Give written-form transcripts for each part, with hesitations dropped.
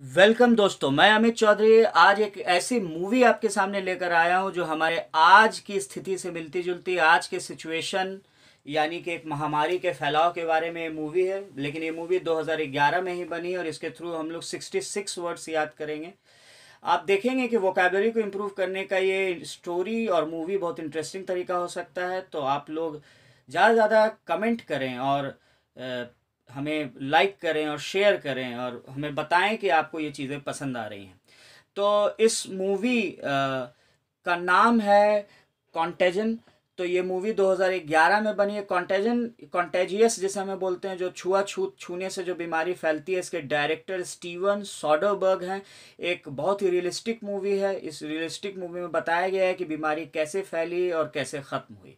Welcome दोस्तों, मैं अमित चौधरी आज एक ऐसी मूवी आपके सामने लेकर आया हूं जो हमारे आज की स्थिति से मिलती जुलती आज के सिचुएशन यानी कि एक महामारी के फैलाव के बारे में ये मूवी है। लेकिन ये मूवी 2011 में ही बनी और इसके थ्रू हम लोग 66 वर्ड्स याद करेंगे। आप देखेंगे कि वोकैबुलरी को इम्प्रूव करने का ये स्टोरी और मूवी बहुत इंटरेस्टिंग तरीका हो सकता है। तो आप लोग ज़्यादा से ज़्यादा कमेंट करें और हमें लाइक करें और शेयर करें और हमें बताएं कि आपको ये चीज़ें पसंद आ रही हैं। तो इस मूवी का नाम है कॉन्टेजन। तो ये मूवी 2011 में बनी है। कॉन्टेजन कॉन्टेजियस जिसे हमें बोलते हैं, जो छुआछूत छूने से जो बीमारी फैलती है। इसके डायरेक्टर स्टीवन सोडरबर्ग हैं। एक बहुत ही रियलिस्टिक मूवी है। इस रियलिस्टिक मूवी में बताया गया है कि बीमारी कैसे फैली और कैसे ख़त्म हुई।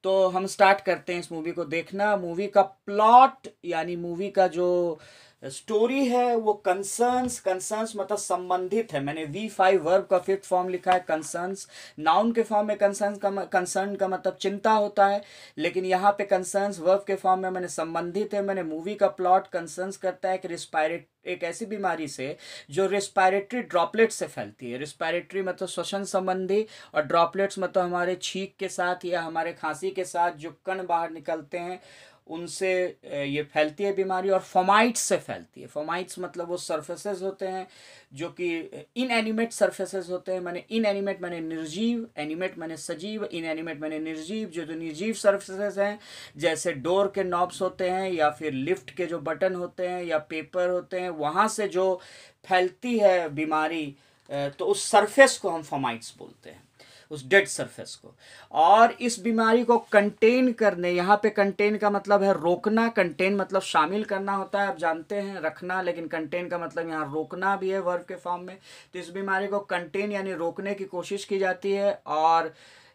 तो हम स्टार्ट करते हैं इस मूवी को देखना। मूवी का प्लॉट यानी मूवी का जो स्टोरी है वो कंसर्न्स कंसर्न्स मतलब संबंधित है। मैंने V5 वर्ब का फिफ्थ फॉर्म लिखा है कंसर्न्स। नाउन के फॉर्म में कंसर्न का मतलब चिंता होता है, लेकिन यहाँ पे कंसर्न्स वर्ब के फॉर्म में मैंने संबंधित है। मैंने मूवी का प्लॉट कंसर्न्स करता है कि एक ऐसी बीमारी से जो रिस्पायरेटरी ड्रॉपलेट से फैलती है। रिस्पायरेटरी मतलब श्वसन संबंधी और ड्रॉपलेट्स मतलब हमारे छींक के साथ या हमारे खांसी के साथ जो कण बाहर निकलते हैं उनसे ये फैलती है बीमारी। और फोमाइट्स से फैलती है। फोमाइट्स मतलब वो सरफेसेस होते हैं जो कि इनएनिमेट सरफेसेस होते हैं। मैंने इनएनिमेट मैंने निर्जीव, एनिमेट मैंने सजीव, इनएनिमेट मैंने निर्जीव। जो निर्जीव सरफेसेस हैं जैसे डोर के नॉब्स होते हैं या फिर लिफ्ट के जो बटन होते हैं या पेपर होते हैं, वहाँ से जो फैलती है बीमारी, तो उस सरफेस को हम फोमाइट्स बोलते हैं, उस डेड सरफेस को। और इस बीमारी को कंटेन करने, यहाँ पे कंटेन का मतलब है रोकना। कंटेन मतलब शामिल करना होता है, आप जानते हैं, रखना, लेकिन कंटेन का मतलब यहाँ रोकना भी है वर्ब के फॉर्म में। तो इस बीमारी को कंटेन यानी रोकने की कोशिश की जाती है। और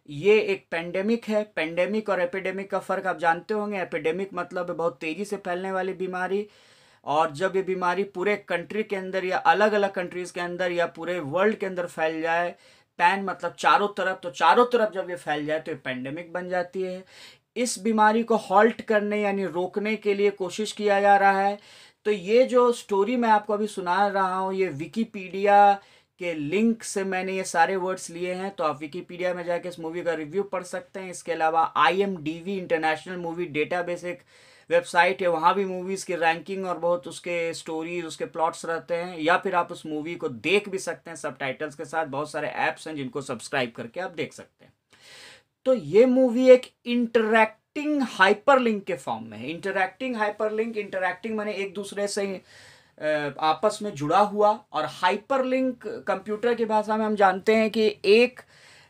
ये एक पेंडेमिक है। पेंडेमिक और एपिडेमिक का फ़र्क आप जानते होंगे। एपिडेमिक मतलब बहुत तेज़ी से फैलने वाली बीमारी, और जब ये बीमारी पूरे कंट्री के अंदर या अलग अलग कंट्रीज़ के अंदर या पूरे वर्ल्ड के अंदर फैल जाए, पैन मतलब चारों तरफ, तो चारों तरफ जब ये फैल जाए तो ये पेंडेमिक बन जाती है। इस बीमारी को हॉल्ट करने यानी रोकने के लिए कोशिश किया जा रहा है। तो ये जो स्टोरी मैं आपको अभी सुना रहा हूँ ये विकीपीडिया के लिंक से मैंने ये सारे वर्ड्स लिए हैं। तो आप विकीपीडिया में जाके इस मूवी का रिव्यू पढ़ सकते हैं। इसके अलावा IMDb इंटरनेशनल मूवी डेटाबेस एक वेबसाइट है, वहाँ भी मूवीज़ की रैंकिंग और बहुत उसके स्टोरीज उसके प्लॉट्स रहते हैं। या फिर आप उस मूवी को देख भी सकते हैं सबटाइटल्स के साथ। बहुत सारे ऐप्स हैं जिनको सब्सक्राइब करके आप देख सकते हैं। तो ये मूवी एक इंटरैक्टिंग हाइपरलिंक के फॉर्म में है। इंटरैक्टिंग हाइपरलिंक, इंटरैक्टिंग माने एक दूसरे से आपस में जुड़ा हुआ, और हाइपरलिंक कंप्यूटर की भाषा में हम जानते हैं कि एक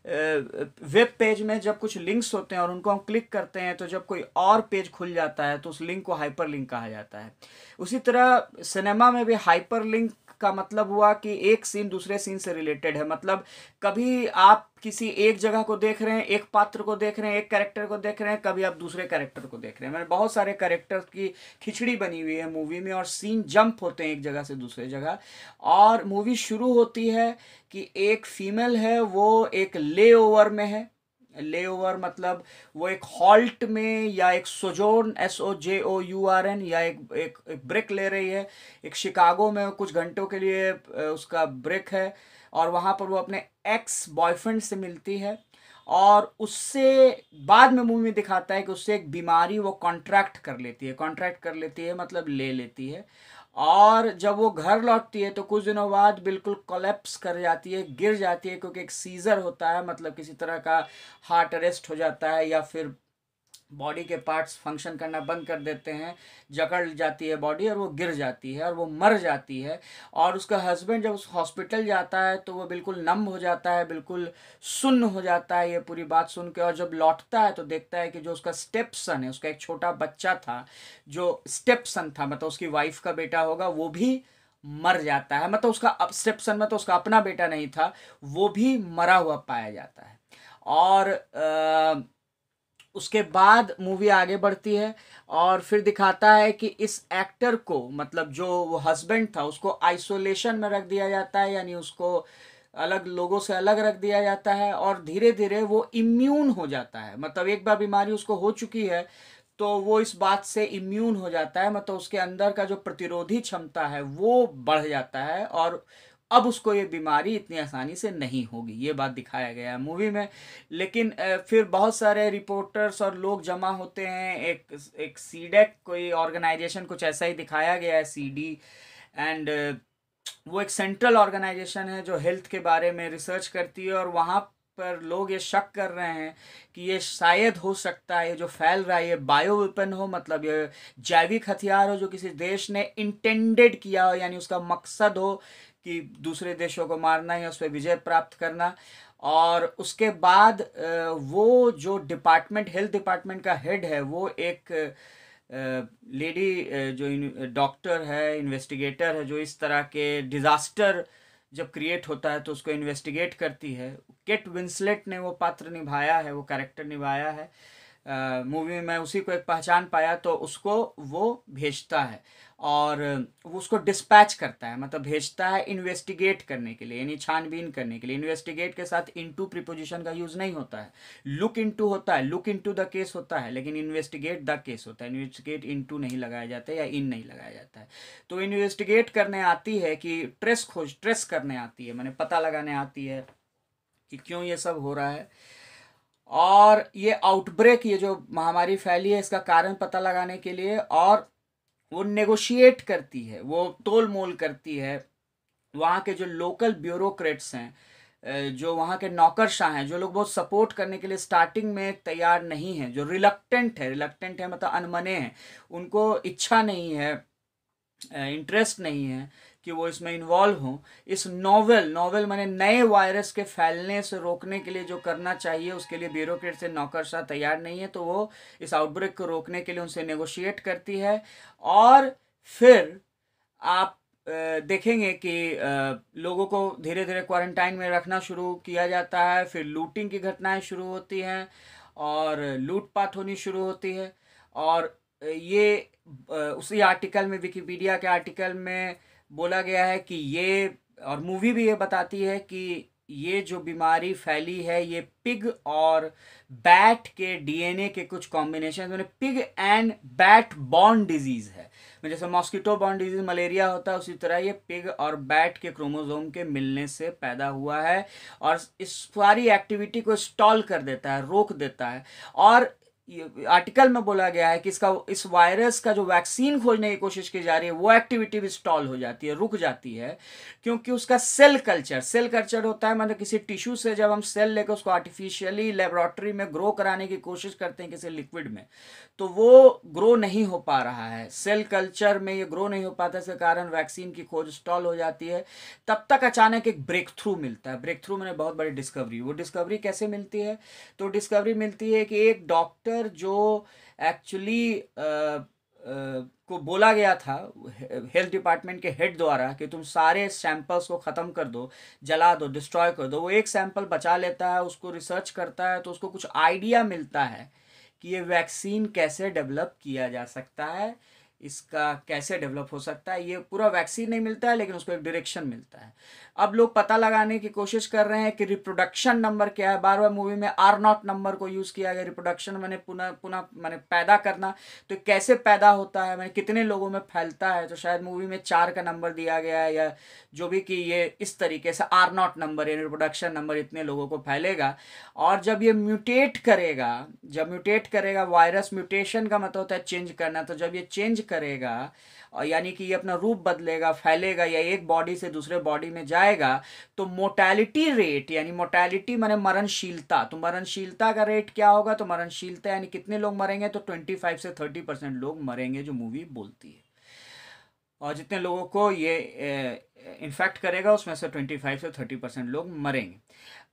वेब पेज में जब कुछ लिंक्स होते हैं और उनको हम क्लिक करते हैं तो जब कोई और पेज खुल जाता है तो उस लिंक को हाइपरलिंक कहा जाता है। उसी तरह सिनेमा में भी हाइपरलिंक का मतलब हुआ कि एक सीन दूसरे सीन से रिलेटेड है। मतलब कभी आप किसी एक जगह को देख रहे हैं, एक पात्र को देख रहे हैं, एक कैरेक्टर को देख रहे हैं, कभी आप दूसरे कैरेक्टर को देख रहे हैं। मैंने बहुत सारे कैरेक्टर की खिचड़ी बनी हुई है मूवी में और सीन जंप होते हैं एक जगह से दूसरे जगह। और मूवी शुरू होती है कि एक फीमेल है, वो एक लेओवर में है। लेओवर मतलब वो एक हॉल्ट में या एक सोजोर्न SOJOURN या एक ब्रेक ले रही है। एक शिकागो में कुछ घंटों के लिए उसका ब्रेक है, और वहाँ पर वो अपने एक्स बॉयफ्रेंड से मिलती है। और उससे बाद में मूवी में दिखाता है कि उससे एक बीमारी वो कॉन्ट्रैक्ट कर लेती है। कॉन्ट्रैक्ट कर लेती है मतलब ले लेती है। और जब वो घर लौटती है तो कुछ दिनों बाद बिल्कुल कोलैप्स कर जाती है, गिर जाती है, क्योंकि एक सीजर होता है, मतलब किसी तरह का हार्ट अरेस्ट हो जाता है या फिर बॉडी के पार्ट्स फंक्शन करना बंद कर देते हैं, जकड़ जाती है बॉडी और वो गिर जाती है और वो मर जाती है। और उसका हस्बैंड जब उस हॉस्पिटल जाता है तो वो बिल्कुल नम हो जाता है, बिल्कुल सुन्न हो जाता है ये पूरी बात सुन के। और जब लौटता है तो देखता है कि जो उसका स्टेप सन है, उसका एक छोटा बच्चा था जो स्टेप सन था, मतलब उसकी वाइफ का बेटा होगा, वो भी मर जाता है। मतलब उसका स्टेप सन मतलब उसका अपना बेटा नहीं था, वो भी मरा हुआ पाया जाता है। और उसके बाद मूवी आगे बढ़ती है और फिर दिखाता है कि इस एक्टर को, मतलब जो वो हस्बैंड था, उसको आइसोलेशन में रख दिया जाता है, यानी उसको अलग लोगों से अलग रख दिया जाता है। और धीरे धीरे वो इम्यून हो जाता है। मतलब एक बार बीमारी उसको हो चुकी है तो वो इस बात से इम्यून हो जाता है, मतलब उसके अंदर का जो प्रतिरोधी क्षमता है वो बढ़ जाता है, और अब उसको ये बीमारी इतनी आसानी से नहीं होगी, ये बात दिखाया गया है मूवी में। लेकिन फिर बहुत सारे रिपोर्टर्स और लोग जमा होते हैं, एक सीडेक कोई ऑर्गेनाइजेशन, कुछ ऐसा ही दिखाया गया है, सीडी। एंड वो एक सेंट्रल ऑर्गेनाइजेशन है जो हेल्थ के बारे में रिसर्च करती है, और वहाँ पर लोग ये शक कर रहे हैं कि ये शायद हो सकता है, ये जो फैल रहा है ये बायो वेपन हो, मतलब ये जैविक हथियार हो जो किसी देश ने इंटेंडेड किया हो, यानी उसका मकसद हो कि दूसरे देशों को मारना या उस पर विजय प्राप्त करना। और उसके बाद वो जो डिपार्टमेंट, हेल्थ डिपार्टमेंट का हेड है, वो एक लेडी जो डॉक्टर है, इन्वेस्टिगेटर है, जो इस तरह के डिज़ास्टर जब क्रिएट होता है तो उसको इन्वेस्टिगेट करती है। केट विंसलेट ने वो पात्र निभाया है, वो कैरेक्टर निभाया है मूवी में। मैं उसी को एक पहचान पाया, तो उसको वो भेजता है और वो उसको डिस्पैच करता है, मतलब भेजता है इन्वेस्टिगेट करने के लिए, यानी छानबीन करने के लिए। इन्वेस्टिगेट के साथ इनटू प्रीपोजिशन का यूज़ नहीं होता है, लुक इनटू होता है, लुक इनटू द केस होता है, लेकिन इन्वेस्टिगेट द केस होता है। इन्वेस्टिगेट इनटू नहीं लगाया जाता है या इन नहीं लगाया जाता है। तो इन्वेस्टिगेट करने आती है कि ट्रेस करने आती है, मैंने पता लगाने आती है कि क्यों ये सब हो रहा है, और ये आउटब्रेक, ये जो महामारी फैली है, इसका कारण पता लगाने के लिए। और वो नेगोशिएट करती है, वो तोल मोल करती है वहाँ के जो लोकल ब्यूरोक्रेट्स हैं, जो वहाँ के नौकरशाह हैं, जो लोग बहुत सपोर्ट करने के लिए स्टार्टिंग में तैयार नहीं हैं, जो रिलक्टेंट है मतलब अनमने हैं, उनको इच्छा नहीं है, इंटरेस्ट नहीं है कि वो इसमें इन्वॉल्व हों। इस नोवेल माने नए वायरस के फैलने से रोकने के लिए जो करना चाहिए, उसके लिए ब्यूरोक्रेट से नौकरशाह तैयार नहीं है, तो वो इस आउटब्रेक को रोकने के लिए उनसे नेगोशिएट करती है। और फिर आप देखेंगे कि लोगों को धीरे धीरे क्वारंटाइन में रखना शुरू किया जाता है, फिर लूटिंग की घटनाएं शुरू होती हैं और लूटपाट होनी शुरू होती है। और ये उसी आर्टिकल में, विकिपीडिया के आर्टिकल में बोला गया है कि ये, और मूवी भी ये बताती है कि ये जो बीमारी फैली है ये पिग और बैट के डीएनए के कुछ कॉम्बिनेशन, मैंने pig and bat borne disease है। जैसे मॉस्किटो बॉर्न डिजीज मलेरिया होता है, उसी तरह ये पिग और बैट के क्रोमोसोम के मिलने से पैदा हुआ है, और इस सारी एक्टिविटी को स्टॉल कर देता है, रोक देता है। और आर्टिकल में बोला गया है कि इस वायरस का जो वैक्सीन खोजने की कोशिश की जा रही है, वो एक्टिविटी भी स्टॉल हो जाती है, रुक जाती है, क्योंकि उसका सेल कल्चर होता है, मतलब किसी टिश्यू से जब हम सेल लेकर उसको आर्टिफिशियली लेबोरेटरी में ग्रो कराने की कोशिश करते हैं किसी लिक्विड में, तो वो ग्रो नहीं हो पा रहा है, सेल कल्चर में ये ग्रो नहीं हो पाता, इसके कारण वैक्सीन की खोज स्टॉल हो जाती है। तब तक अचानक एक ब्रेक थ्रू मिलता है, ब्रेक थ्रू मैंने बहुत बड़ी डिस्कवरी। वो डिस्कवरी कैसे मिलती है? तो डिस्कवरी मिलती है कि एक डॉक्टर जो एक्चुअली को बोला गया था हेल्थ डिपार्टमेंट के हेड द्वारा कि तुम सारे सैंपल्स को ख़त्म कर दो, जला दो, डिस्ट्रॉय कर दो, वो एक सैंपल बचा लेता है, उसको रिसर्च करता है, तो उसको कुछ आइडिया मिलता है कि ये वैक्सीन कैसे डेवलप किया जा सकता है, इसका कैसे डेवलप हो सकता है। ये पूरा वैक्सीन नहीं मिलता है, लेकिन उसको एक डायरेक्शन मिलता है। अब लोग पता लगाने की कोशिश कर रहे हैं कि रिप्रोडक्शन नंबर क्या है। बार बार मूवी में R0 नंबर को यूज़ किया गया। रिप्रोडक्शन मैंने पुनः मैंने पैदा करना, तो कैसे पैदा होता है, मैंने कितने लोगों में फैलता है, तो शायद मूवी में 4 का नंबर दिया गया है या जो भी, कि ये इस तरीके से R0 नंबर यानी रिप्रोडक्शन नंबर इतने लोगों को फैलेगा। और जब ये म्यूटेट करेगा, वायरस म्यूटेशन का मतलब होता है चेंज करना, तो जब ये चेंज करेगा और यानी कि ये अपना रूप बदलेगा, फैलेगा या एक बॉडी से दूसरे बॉडी में जाएगा, तो मोर्टेलिटी रेट, यानी मोर्टेलिटी माने मरणशीलता, तो मरणशीलता का रेट क्या होगा? तो मरणशीलता यानी कितने लोग मरेंगे? तो 25 से 30% लोग मरेंगे, जो मूवी बोलती है। और जितने लोगों को ये इन्फेक्ट करेगा उसमें से 25 से 30% लोग मरेंगे।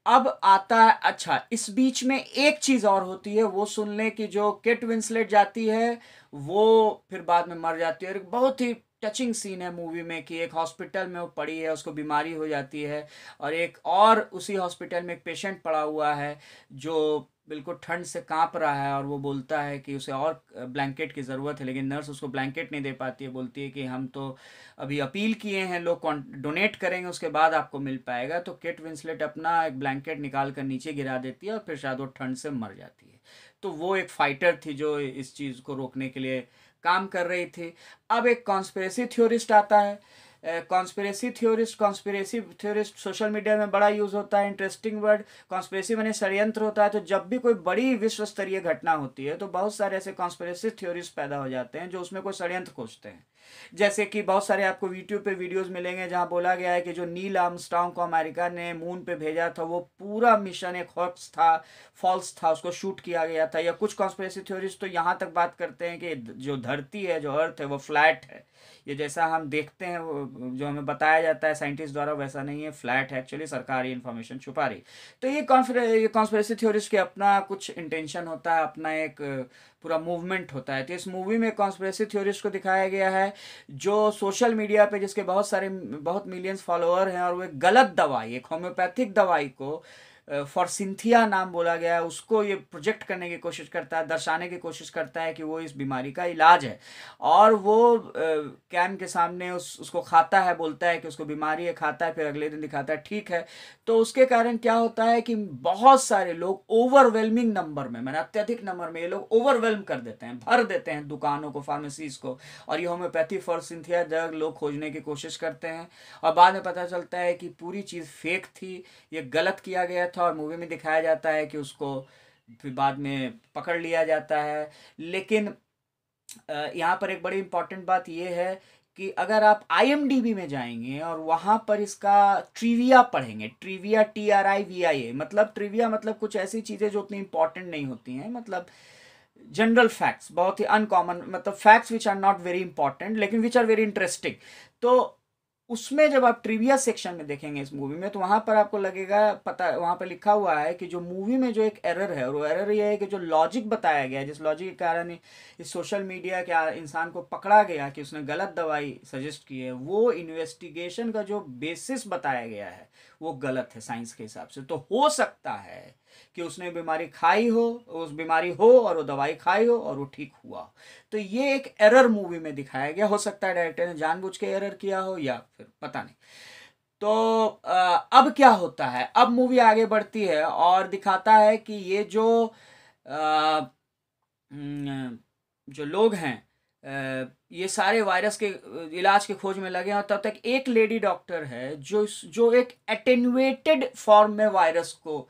अब आता है, अच्छा इस बीच में एक चीज़ और होती है, वो सुन लें कि जो केट विंसलेट जाती है वो फिर बाद में मर जाती है। और एक बहुत ही टचिंग सीन है मूवी में कि एक हॉस्पिटल में वो पड़ी है, उसको बीमारी हो जाती है, और एक और उसी हॉस्पिटल में एक पेशेंट पड़ा हुआ है जो बिल्कुल ठंड से कांप रहा है, और वो बोलता है कि उसे और ब्लैंकेट की ज़रूरत है, लेकिन नर्स उसको ब्लैंकेट नहीं दे पाती है। बोलती है कि हम तो अभी अपील किए हैं, लोग डोनेट करेंगे उसके बाद आपको मिल पाएगा। तो केट विंसलेट अपना एक ब्लैंकेट निकाल कर नीचे गिरा देती है और फिर शायद वो ठंड से मर जाती है। तो वो एक फाइटर थी जो इस चीज़ को रोकने के लिए काम कर रही थी। अब एक कॉन्स्पिरेसी थ्योरिस्ट आता है। कॉन्स्पिरेसी थ्योरिस्ट सोशल मीडिया में बड़ा यूज़ होता है, इंटरेस्टिंग वर्ड। कॉन्स्पिरेसी माने षड्यंत्र होता है। तो जब भी कोई बड़ी विश्व स्तरीय घटना होती है तो बहुत सारे ऐसे कॉन्स्पिरेसी थ्योरिस्ट पैदा हो जाते हैं जो उसमें कोई षड्यंत्र खोजते हैं। जैसे कि बहुत सारे आपको यूट्यूब पे वीडियोस मिलेंगे जहां बोला गया है कि जो नील आर्मस्ट्रांग को अमेरिका ने मून पे भेजा था वो पूरा मिशन एक हॉक्स था, फॉल्स था, उसको शूट किया गया था। या कुछ कॉन्स्पिरेसी थ्योरिस्ट तो यहाँ तक बात करते हैं कि जो धरती है, जो अर्थ है, वो फ्लैट है। ये जैसा हम देखते हैं, वो जो हमें बताया जाता है साइंटिस्ट द्वारा, वैसा नहीं है, फ्लैट है एक्चुअली, सरकारी इन्फॉर्मेशन छुपा रही। तो ये कॉन्स्पिरेसी थ्योरिस्ट के अपना कुछ इंटेंशन होता है, अपना एक पूरा मूवमेंट होता है। तो इस मूवी में कॉन्स्पिरेसी थ्योरिस्ट को दिखाया गया है जो सोशल मीडिया पे, जिसके बहुत मिलियंस फॉलोअर हैं, और वो एक गलत दवाई, एक होम्योपैथिक दवाई को फॉर्सिंथिया नाम बोला गया है, उसको ये प्रोजेक्ट करने की कोशिश करता है, दर्शाने की कोशिश करता है कि वो इस बीमारी का इलाज है। और वो कैम के सामने उसको खाता है, बोलता है कि उसको बीमारी है, खाता है, फिर अगले दिन दिखाता है ठीक है। तो उसके कारण क्या होता है कि बहुत सारे लोग ओवरवेलमिंग नंबर में, मैंने अत्यधिक नंबर में, ये लोग ओवरवेलम कर देते हैं, भर देते हैं दुकानों को, फार्मेसीज को, और ये होम्योपैथी फॉर्सिंथिया ड्रग लोग खोजने की कोशिश करते हैं। और बाद में पता चलता है कि पूरी चीज़ फेक थी, ये गलत किया गया था। और मूवी में दिखाया जाता है कि उसको फिर बाद में पकड़ लिया जाता है। लेकिन यहाँ पर एक बड़ी इंपॉर्टेंट बात यह है कि अगर आप IMDb में जाएंगे और वहाँ पर इसका ट्रिविया पढ़ेंगे, ट्रिविया TRIVIA, मतलब ट्रिविया मतलब कुछ ऐसी चीज़ें जो उतनी इंपॉर्टेंट नहीं होती हैं, मतलब जनरल फैक्ट्स, बहुत ही अनकॉमन, मतलब facts which are not very important लेकिन विच आर वेरी इंटरेस्टिंग। तो उसमें जब आप ट्रिविया सेक्शन में देखेंगे इस मूवी में, तो वहाँ पर आपको लगेगा, पता वहाँ पर लिखा हुआ है कि जो मूवी में जो एक एरर है, और वो एरर ये है कि जो लॉजिक बताया गया है, जिस लॉजिक के कारण इस सोशल मीडिया के इंसान को पकड़ा गया कि उसने गलत दवाई सजेस्ट की है, वो इन्वेस्टिगेशन का जो बेसिस बताया गया है वो गलत है साइंस के हिसाब से। तो हो सकता है कि उसने बीमारी खाई हो, उस बीमारी हो और वो दवाई खाई हो और वो ठीक हुआ। तो ये एक एरर मूवी में दिखाया गया। हो सकता है डायरेक्टर ने जानबूझ के एरर किया हो या फिर पता नहीं। तो अब क्या होता है, अब मूवी आगे बढ़ती है और दिखाता है कि ये जो लोग हैं, ये सारे वायरस के इलाज के खोज में लगे हैं। और तब तक एक लेडी डॉक्टर है जो एक एटेन्युएटेड फॉर्म में वायरस को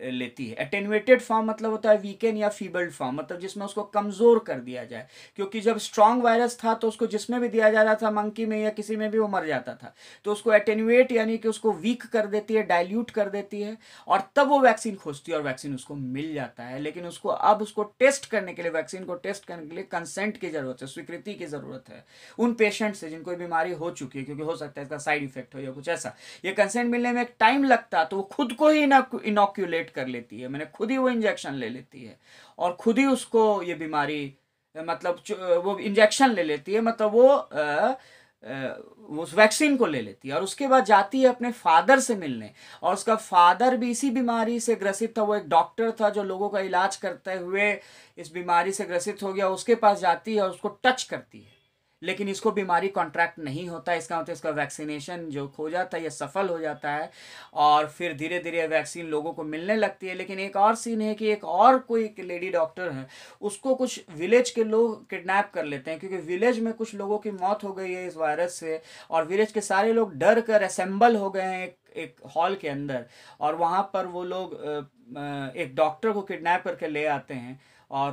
लेती है। एटेन्युएटेड फॉर्म मतलब होता है वीकेन या फीबल्ड फॉर्म, मतलब जिसमें उसको कमज़ोर कर दिया जाए। क्योंकि जब स्ट्रांग वायरस था तो उसको जिसमें भी दिया जा रहा था, मंकी में या किसी में भी, वो मर जाता था। तो उसको एटेन्युएट यानी कि उसको वीक कर देती है, डाइल्यूट कर देती है, और तब वो वैक्सीन खोजती है और वैक्सीन उसको मिल जाता है। लेकिन उसको टेस्ट करने के लिए, वैक्सीन को टेस्ट करने के लिए कंसेंट की ज़रूरत है, स्वीकृति की ज़रूरत है उन पेशेंट से जिनको बीमारी हो चुकी है, क्योंकि हो सकता है इसका साइड इफेक्ट हो या कुछ ऐसा। ये कंसेंट मिलने में एक टाइम लगता, तो वो खुद को ही इनॉक्यूलेट कर लेती है, मैंने खुद ही वो इंजेक्शन ले लेती है और खुद ही उसको ये बीमारी, मतलब वो इंजेक्शन ले लेती है, मतलब वो उस वैक्सीन को ले लेती है। और उसके बाद जाती है अपने फादर से मिलने, और उसका फादर भी इसी बीमारी से ग्रसित था। वो एक डॉक्टर था जो लोगों का इलाज करते हुए इस बीमारी से ग्रसित हो गया। उसके पास जाती है और उसको टच करती है, लेकिन इसको बीमारी कॉन्ट्रैक्ट नहीं होता। इसका मतलब इसका वैक्सीनेशन जो खोजा था ये सफल हो जाता है, और फिर धीरे धीरे वैक्सीन लोगों को मिलने लगती है। लेकिन एक और सीन है कि एक और कोई लेडी डॉक्टर है, उसको कुछ विलेज के लोग किडनैप कर लेते हैं, क्योंकि विलेज में कुछ लोगों की मौत हो गई है इस वायरस से, और विलेज के सारे लोग डर कर असेंबल हो गए हैं एक हॉल के अंदर। और वहाँ पर वो लोग एक डॉक्टर को किडनैप करके ले आते हैं, और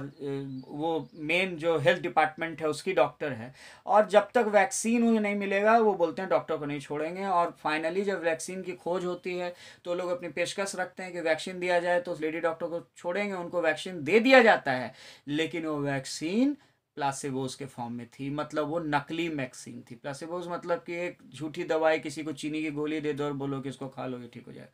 वो मेन जो हेल्थ डिपार्टमेंट है उसकी डॉक्टर है। और जब तक वैक्सीन उन्हें नहीं मिलेगा वो बोलते हैं डॉक्टर को नहीं छोड़ेंगे। और फाइनली जब वैक्सीन की खोज होती है तो लोग अपनी पेशकश रखते हैं कि वैक्सीन दिया जाए, तो उस लेडी डॉक्टर को छोड़ेंगे, उनको वैक्सीन दे दिया जाता है। लेकिन वो वैक्सीन प्लासेबोस के फॉर्म में थी, मतलब वो नकली वैक्सीन थी। प्लासेबोस मतलब कि एक झूठी दवाई, किसी को चीनी की गोली दे दो और बोलो कि इसको खा लो ये ठीक हो जाए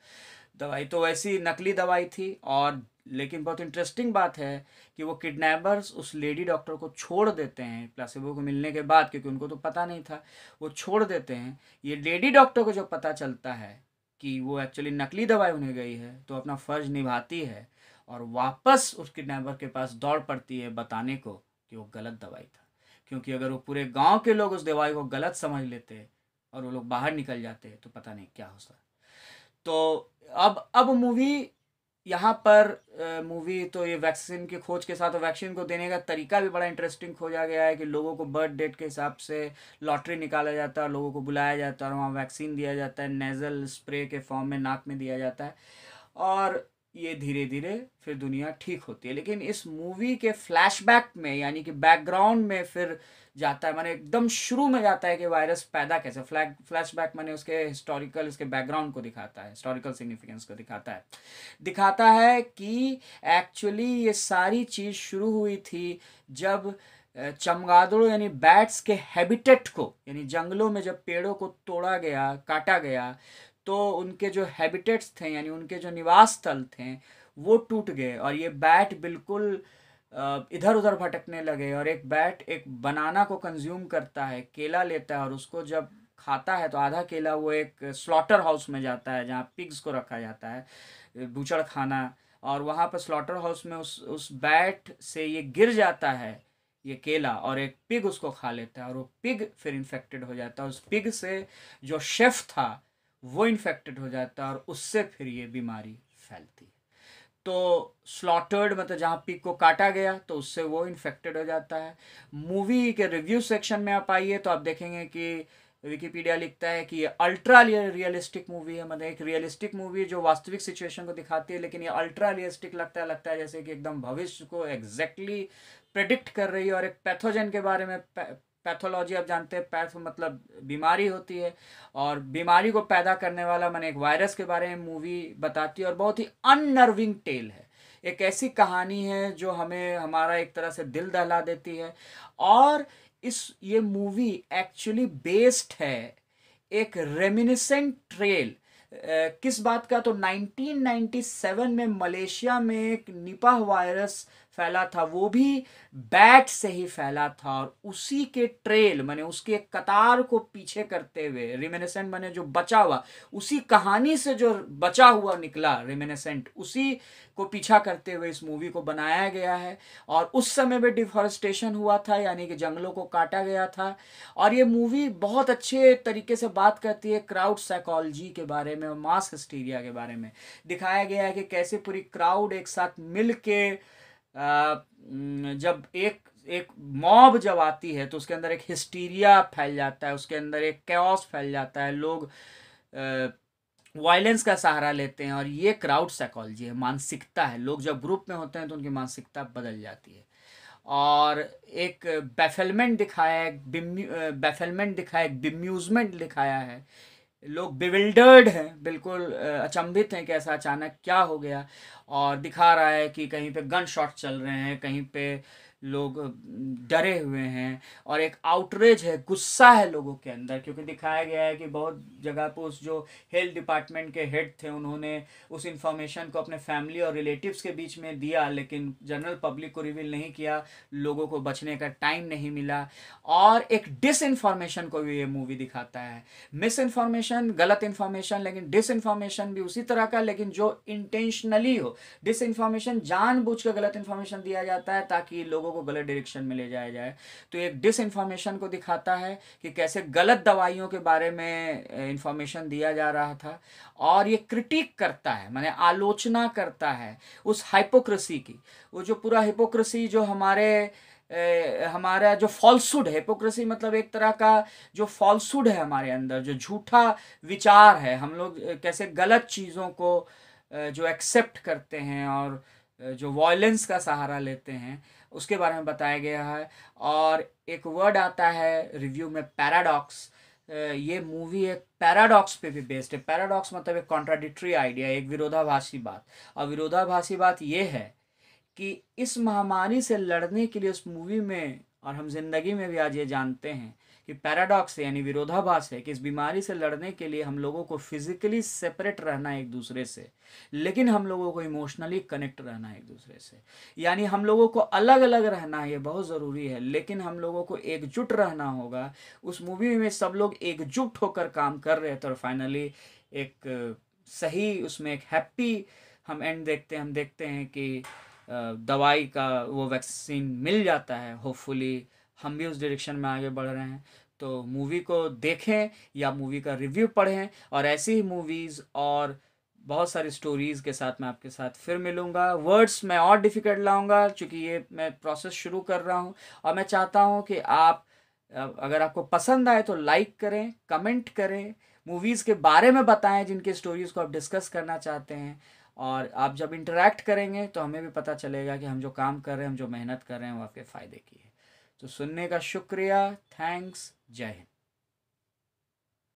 दवाई, तो वैसी नकली दवाई थी। और लेकिन बहुत इंटरेस्टिंग बात है कि वो किडनैपर्स उस लेडी डॉक्टर को छोड़ देते हैं प्लासेबो को मिलने के बाद, क्योंकि उनको तो पता नहीं था, वो छोड़ देते हैं। ये लेडी डॉक्टर को जब पता चलता है कि वो एक्चुअली नकली दवाई उन्हें गई है, तो अपना फ़र्ज निभाती है और वापस उस किडनैपर के पास दौड़ पड़ती है बताने को कि वो गलत दवाई था। क्योंकि अगर वो पूरे गांव के लोग उस दवाई को गलत समझ लेते और वो लोग बाहर निकल जाते तो पता नहीं क्या होता। तो अब मूवी यहाँ पर मूवी तो ये वैक्सीन की खोज के साथ वैक्सीन को देने का तरीका भी बड़ा इंटरेस्टिंग खोजा गया है कि लोगों को बर्थ डेट के हिसाब से लॉटरी निकाला जाता है और लोगों को बुलाया जाता है और वहाँ वैक्सीन दिया जाता है, नेज़ल स्प्रे के फॉर्म में नाक में दिया जाता है और ये धीरे धीरे फिर दुनिया ठीक होती है। लेकिन इस मूवी के फ्लैशबैक में यानी कि बैकग्राउंड में फिर जाता है, माने एकदम शुरू में जाता है कि वायरस पैदा कैसे, फ्लैशबैक माने उसके हिस्टोरिकल, इसके बैकग्राउंड को दिखाता है, हिस्टोरिकल सिग्निफिकेंस को दिखाता है कि एक्चुअली ये सारी चीज़ शुरू हुई थी जब चमगादड़ों यानी बैट्स के हैबिटेट को, यानी जंगलों में जब पेड़ों को तोड़ा गया, काटा गया, तो उनके जो हैबिटेट्स थे यानी उनके जो निवास स्थल थे वो टूट गए और ये बैट बिल्कुल इधर उधर भटकने लगे। और एक बैट एक बनाना को कंज्यूम करता है, केला लेता है और उसको जब खाता है तो आधा केला वो एक स्लॉटर हाउस में जाता है जहाँ पिग्स को रखा जाता है, बूचड़ खाना, और वहाँ पर स्लॉटर हाउस में उस बैट से ये गिर जाता है ये केला और एक पिग उसको खा लेता है और वो पिग फिर इन्फेक्टेड हो जाता है। उस पिग से जो शेफ था वो इन्फेक्टेड हो जाता है और उससे फिर ये बीमारी फैलती है। तो स्लॉटर्ड मतलब जहाँ पिग को काटा गया तो उससे वो इन्फेक्टेड हो जाता है। मूवी के रिव्यू सेक्शन में आप आइए तो आप देखेंगे कि विकिपीडिया लिखता है कि ये अल्ट्रा रियलिस्टिक मूवी है, मतलब एक रियलिस्टिक मूवी जो वास्तविक सिचुएशन को दिखाती है, लेकिन ये अल्ट्रा रियलिस्टिक लगता है जैसे कि एकदम भविष्य को एग्जैक्टली प्रेडिक्ट कर रही है। और एक पैथोजन के बारे में, पैथोलॉजी आप जानते हैं, पैथ मतलब बीमारी होती है और बीमारी को पैदा करने वाला मैंने एक वायरस के बारे में मूवी बताती है और बहुत ही अननर्विंग टेल है। एक ऐसी कहानी है जो हमें हमारा एक तरह से दिल दहला देती है। और ये मूवी एक्चुअली बेस्ड है एक रेमिनिसेंट ट्रेल किस बात का, तो 1997 में मलेशिया में एक निपाह वायरस फैला था, वो भी बैट से ही फैला था और उसी के ट्रेल माने उसके कतार को पीछे करते हुए, रिमेनेसेंट माने जो बचा हुआ, उसी कहानी से जो बचा हुआ निकला रिमेनेसेंट, उसी को पीछा करते हुए इस मूवी को बनाया गया है। और उस समय में डिफॉरेस्टेशन हुआ था यानी कि जंगलों को काटा गया था। और ये मूवी बहुत अच्छे तरीके से बात करती है क्राउड साइकोलॉजी के बारे में और मास हिस्टीरिया के बारे में। दिखाया गया है कि कैसे पूरी क्राउड एक साथ मिल के जब एक मॉब जब आती है तो उसके अंदर एक हिस्टीरिया फैल जाता है, उसके अंदर एक कैओस फैल जाता है, लोग वायलेंस का सहारा लेते हैं। और ये क्राउड साइकोलॉजी है, मानसिकता है। लोग जब ग्रुप में होते हैं तो उनकी मानसिकता बदल जाती है। और एक बैफलमेंट दिखाया है, एक बिम्यूजमेंट दिखाया है। लोग बिविल्डर्ड हैं, बिल्कुल अचंभित हैं कि ऐसा अचानक क्या हो गया। और दिखा रहा है कि कहीं पे गन शॉट चल रहे हैं, कहीं पे लोग डरे हुए हैं और एक आउटरेज है, गुस्सा है लोगों के अंदर, क्योंकि दिखाया गया है कि बहुत जगह पर उस जो हेल्थ डिपार्टमेंट के हेड थे उन्होंने उस इंफॉर्मेशन को अपने फैमिली और रिलेटिव्स के बीच में दिया, लेकिन जनरल पब्लिक को रिवील नहीं किया, लोगों को बचने का टाइम नहीं मिला। और एक डिस इन्फॉर्मेशन को भी ये मूवी दिखाता है, मिस इन्फॉर्मेशन, गलत इन्फॉर्मेशन, लेकिन डिस इन्फॉर्मेशन भी उसी तरह का, लेकिन जो इंटेंशनली हो। डिस इन्फॉर्मेशन जानबूझ कर गलत इन्फॉर्मेशन दिया जाता है ताकि लोगों को गलत डायरेक्शन में ले जाया जाए। तो एक डिस इन्फॉर्मेशन को दिखाता है कि कैसे गलत दवाइयों के बारे में इंफॉर्मेशन दिया जा रहा था। और ये क्रिटिक करता है, माने आलोचना करता है उस हाइपोक्रेसी की, वो जो पूरा हिपोक्रेसी जो हमारा जो फॉल्सुड है, हिपोक्रेसी मतलब एक तरह का जो फॉल्सुड है हमारे अंदर, जो झूठा विचार है, हम लोग कैसे गलत चीज़ों को जो एक्सेप्ट करते हैं और जो वॉयलेंस का सहारा लेते हैं, उसके बारे में बताया गया है। और एक वर्ड आता है रिव्यू में, पैराडॉक्स। ये मूवी एक पैराडॉक्स पे भी बेस्ड है। पैराडॉक्स मतलब एक कॉन्ट्राडिक्टरी आइडिया, एक विरोधाभासी बात। और विरोधाभासी बात ये है कि इस महामारी से लड़ने के लिए उस मूवी में, और हम जिंदगी में भी आज ये जानते हैं कि पैराडॉक्स यानी विरोधाभास है कि इस बीमारी से लड़ने के लिए हम लोगों को फिजिकली सेपरेट रहना है एक दूसरे से, लेकिन हम लोगों को इमोशनली कनेक्ट रहना है एक दूसरे से। यानी हम लोगों को अलग अलग रहना है, ये बहुत ज़रूरी है, लेकिन हम लोगों को एकजुट रहना होगा। उस मूवी में सब लोग एकजुट होकर काम कर रहे थे और फाइनली एक सही उसमें एक हैप्पी हम एंड देखते हैं। हम देखते हैं कि दवाई का वो वैक्सीन मिल जाता है। होपफुली हम भी उस डायरेक्शन में आगे बढ़ रहे हैं। तो मूवी को देखें या मूवी का रिव्यू पढ़ें और ऐसी ही मूवीज़ और बहुत सारी स्टोरीज़ के साथ मैं आपके साथ फिर मिलूँगा। वर्ड्स मैं और डिफ़िकल्ट लाऊँगा क्योंकि ये मैं प्रोसेस शुरू कर रहा हूँ, और मैं चाहता हूँ कि आप अगर आपको पसंद आए तो लाइक करें, कमेंट करें, मूवीज़ के बारे में बताएं जिनके स्टोरीज़ को आप डिस्कस करना चाहते हैं। और आप जब इंटरेक्ट करेंगे तो हमें भी पता चलेगा कि हम जो काम कर रहे हैं, हम जो मेहनत कर रहे हैं, वो आपके फ़ायदे की है। तो सुनने का शुक्रिया, थैंक्स, जय हिंद।